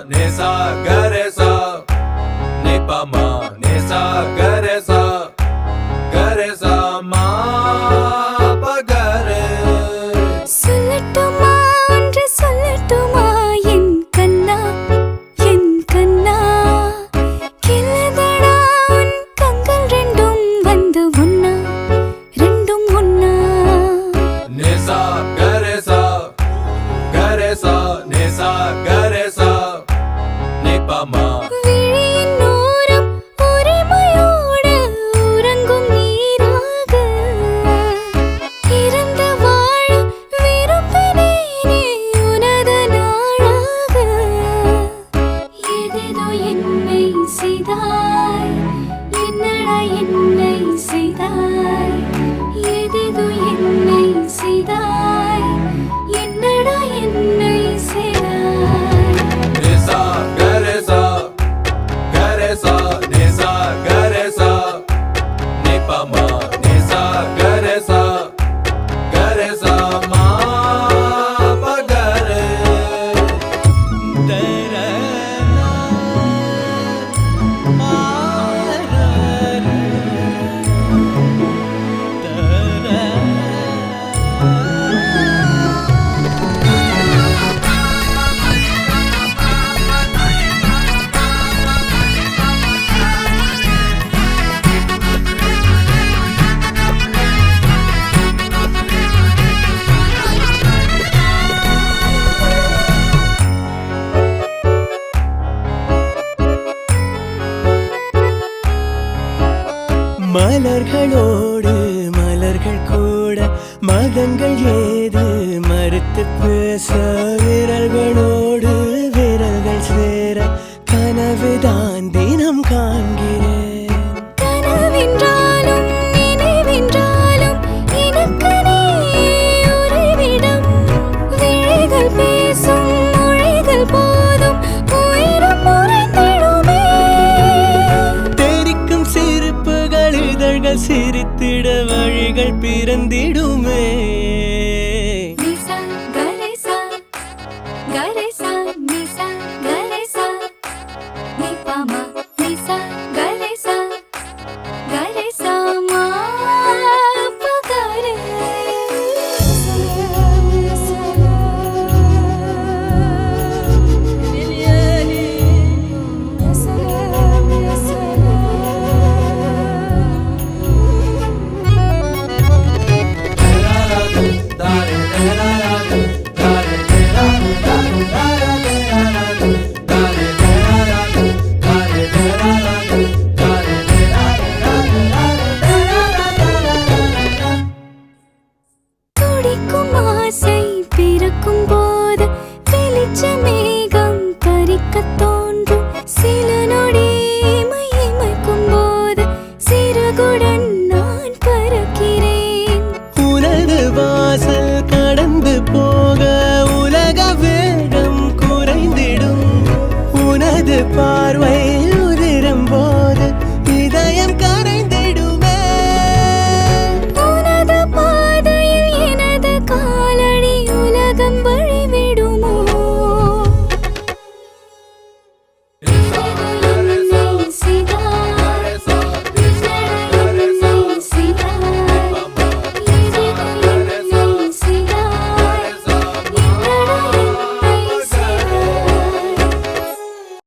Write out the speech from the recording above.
nesa garesa nipa ma nesa garesa garesa ma pagare சொல்லட்டுமா ஒன்று சொல்லட்டுமா என் கண்ணா கிள்ளதடா உன் கண்கள் ரெண்டும் வந்து ஒன்னா ரெண்டும் ஒன்னா nesa garesa garesa nesa garesa nipa ma விழியின் ஓரம் உரிமையோடு உறங்கும் நீராக இறந்து வாழ விரும்பினேனே உனது நாளாக ஏதேதோ என்னை செய்தாய் என்னடா என்னை செய்தாய் ஏதேதோ என்னை செய்தாய் என்னடா என்னை செய்தாய் nesa garesa garesa nesa garesa nipa ma nesa garesa garesa ma pagare மலர்களோடு மலர்கள் கூட மதங்கள் ஏது மறுத்து பேச விரல்களோடு விரல்கள் சேர கனவுதான் தினம் காண்கிறேன் கனவென்றாலும் நினைவென்றாலும் எனக்கு நீ உறைவிடம் விழிகள் பேசும் மொழிகள் போதும் உயிரும் உறைந்திடுமே தெரிக்கும் சிரிப்புகள் இதழ்கள் சிரித்திட வழிகள் பிறந்திடுமே நிசா கரேசா கரேசா